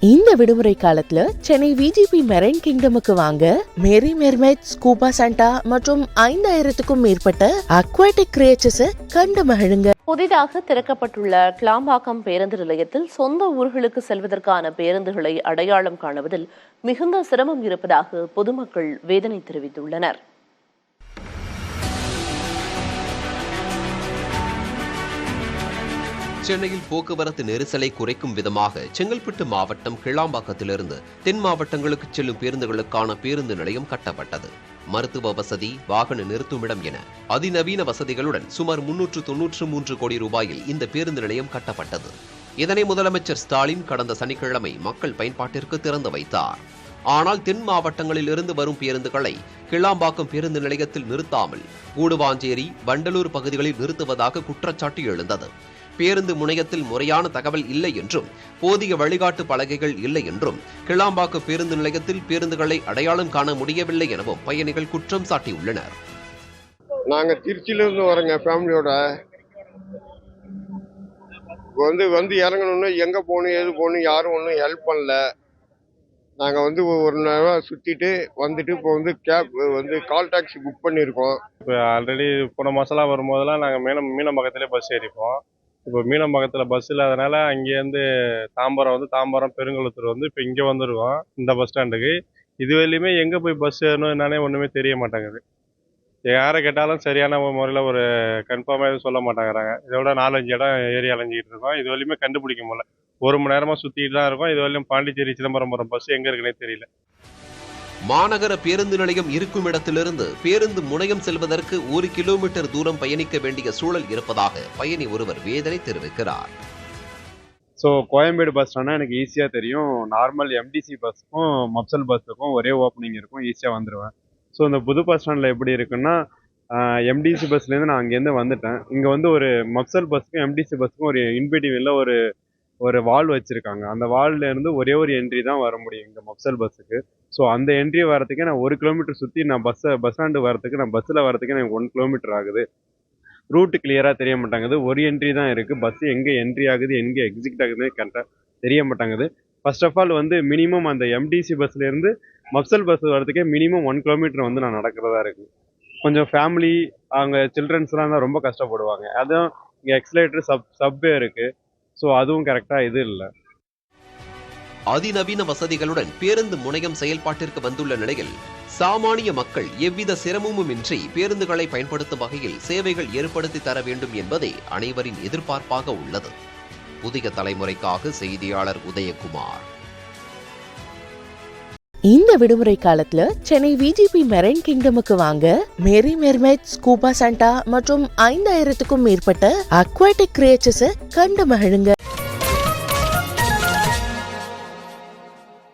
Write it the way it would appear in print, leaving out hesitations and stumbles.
இந்த விடுமுறை காலத்துல சென்னை விஜிபி மெரைன் கிங்டமுக்கு வாங்க. மேரி மெர்மைட், ஸ்கூபா சாண்டா மற்றும் 5000க்கும் மேற்பட்ட அக்வாட்டிக் கிரியேச்சர்ஸை கண்டு மகிழுங்க. புதிதாக திறக்கப்பட்டுள்ள கிளாம்பாக்கம் பேருந்து நிலையத்தில் சொந்த ஊர்களுக்கு செல்வதற்கான பேருந்துகளை அடையாளம் காணுவதில் மிகுந்த சிரமம் இருப்பதாக பொதுமக்கள் வேதனை தெரிவித்துள்ளனர். சென்னையில் போக்குவரத்து நெரிசலை குறைக்கும் விதமாக செங்கல்பட்டு மாவட்டம் கிளாம்பாக்கத்திலிருந்து தென் மாவட்டங்களுக்கு செல்லும் பேருந்துகளுக்கான பேருந்து நிலையம் கட்டப்பட்டது. மருத்துவ வசதி, வாகன நிறுத்துமிடம் என அதிநவீன வசதிகளுடன் சுமார் 393 கோடி ரூபாயில் இந்த பேருந்து நிலையம் கட்டப்பட்டது. இதனை முதலமைச்சர் ஸ்டாலின் கடந்த சனிக்கிழமை மக்கள் பயன்பாட்டிற்கு திறந்து வைத்தார். ஆனால் தென் மாவட்டங்களில் இருந்து வரும் பேருந்துகளை கிளாம்பாக்கம் பேருந்து நிலையத்தில் நிறுத்தாமல் கூடுவாஞ்சேரி, வண்டலூர் பகுதிகளில் நிறுத்துவதாக குற்றச்சாட்டு எழுந்தது. பேருந்து முனையத்தில் முறையான தகவல் இல்லை என்றும் போதிய வழிகாட்டு பலகைகள் இல்லை என்றும் கிளாம்பாக்கம் பேருந்து நிலையத்தில் பேருந்துகளை அடையாளம் காண முடியவில்லை எனவும் பயணிகள் குற்றம் சாட்டியுள்ளனர். நாங்க திருச்சியிலிருந்து வரோங்க ஃபேமிலியோட. வந்து இறங்கணும்னு எங்க போகணும் ஏது போகணும் யாரும் ஒன்றும் ஹெல்ப் பண்ணல. நாங்க ஒரு நேரம் சுத்திட்டு வந்துட்டு இப்போ கேப் கால் டாக்ஸி புக் பண்ணியிருக்கோம். இப்போ ஆல்ரெடி போன மாசம்லாம் வரும்போதெல்லாம் நாங்கள் மீனம்பாக்கத்திலே பஸ் ஏறிப்போம். இப்போ மீனம்பாக்கத்தில் பஸ் இல்லாதனால அங்கேருந்து தாம்பரம் பெருங்குளத்தூர் இப்போ இங்கே வந்துருக்கோம் இந்த பஸ் ஸ்டாண்டுக்கு. இதுவரையிலுமே எங்கே போய் பஸ் ஏறணும் என்னன்னே ஒன்றுமே தெரிய மாட்டேங்குது. யாரை கேட்டாலும் சரியான முறையில் ஒரு கன்ஃபார்மாக எதுவும் சொல்ல மாட்டேங்கிறாங்க. இதோட 4-5 இடம் ஏறி அலைஞ்சிக்கிட்டு இருக்கோம். இது வரையுமே கண்டுபிடிக்க முடியல. 1 மணி நேரமாக சுற்றிட்டு தான் இருக்கோம். இது வரையிலும் பாண்டிச்சேரி சிதம்பரம் போகிற பஸ் எங்கே இருக்குன்னே தெரியல. மாநகர பேருந்து நிலையம் இருக்கும் இடத்திலிருந்து பேருந்து முனையம் செல்வதற்கு 1 கிலோமீட்டர் தூரம் பயணிக்க வேண்டிய சூழல் இருப்பதாக பயணி ஒருவர் வேதனை தெரிவிக்கிறார். ஸோ கோயம்பேடு பஸ் ஸ்டாண்ட்னா எனக்கு ஈஸியாக தெரியும். நார்மல் எம்டிசி பஸ்ஸுக்கும் மப்சல் பஸ்ஸுக்கும் ஒரே ஓப்பனிங் இருக்கும், ஈஸியாக வந்துடுவேன். ஸோ இந்த புது பஸ் ஸ்டாண்டில் எப்படி இருக்குன்னா, எம்டிசி பஸ்லேருந்து நான் அங்கேருந்து வந்துட்டேன். இங்கே ஒரு மப்சல் பஸ்ஸுக்கும் எம்டிசி பஸ்ஸுக்கும் ஒரு இன்பிட்வீனில் ஒரு வால் வச்சுருக்காங்க. அந்த வால்ல இருந்து ஒரே ஒரு என்ட்ரி தான் வர முடியும் இங்கே மப்சல் பஸ்ஸுக்கு. ஸோ அந்த என்ட்ரி வரதுக்கே நான் 1 கிலோமீட்டர் சுற்றி நான் பஸ் ஸ்டாண்டு வரதுக்கு நான் பஸ்ஸில் வரதுக்கு எனக்கு 1 கிலோமீட்டர் ஆகுது. ரூட்டு கிளியராக தெரிய மாட்டாங்குது. ஒரு என்ட்ரி தான் இருக்குது. பஸ் எங்கே என்ட்ரி ஆகுது எங்கே எக்ஸிட் ஆகுதுன்னு கரெக்டாக தெரிய மாட்டாங்குது. ஃபர்ஸ்ட் ஆஃப் ஆல் மினிமம் அந்த எம்டிசி பஸ்லேருந்து மப்சல் பஸ் வரதுக்கே மினிமம் 1 கிலோமீட்டர் நான் நடக்கிறதா இருக்குது. கொஞ்சம் ஃபேமிலி அவங்க சில்ட்ரன்ஸ்லாம் தான் ரொம்ப கஷ்டப்படுவாங்க. அதுவும் இங்கே எக்ஸலேட்டர் சப்வே இருக்குது. ஸோ அதுவும் கரெக்டாக இது இல்லை. அதிநவீன வசதிகளுடன் பேருந்து முனையம் செயல்பாட்டிற்கு வந்துள்ள நிலையில் சாமானிய மக்கள் எவ்வித சிரமமுமின்றி பேருந்துகளை பயன்படுத்தும் வகையில் சேவைகள் ஏற்படுத்தி தர வேண்டும் என்பதே அனைவரின் எதிர்பார்ப்பாக உள்ளது. புதிய தலைமுறைக்காக செய்தியாளர் உதயகுமார். இந்த விடுமுறை காலத்துல சென்னை விஜிபி மெரைன் கிங்டமுக்கு வாங்க. மேரி மெர்மைட், ஸ்கூபா சாண்டா மற்றும் 5000க்கும் மேற்பட்ட அக்வாட்டிக் கிரியேச்சர்ஸை கண்டு மகிழுங்க.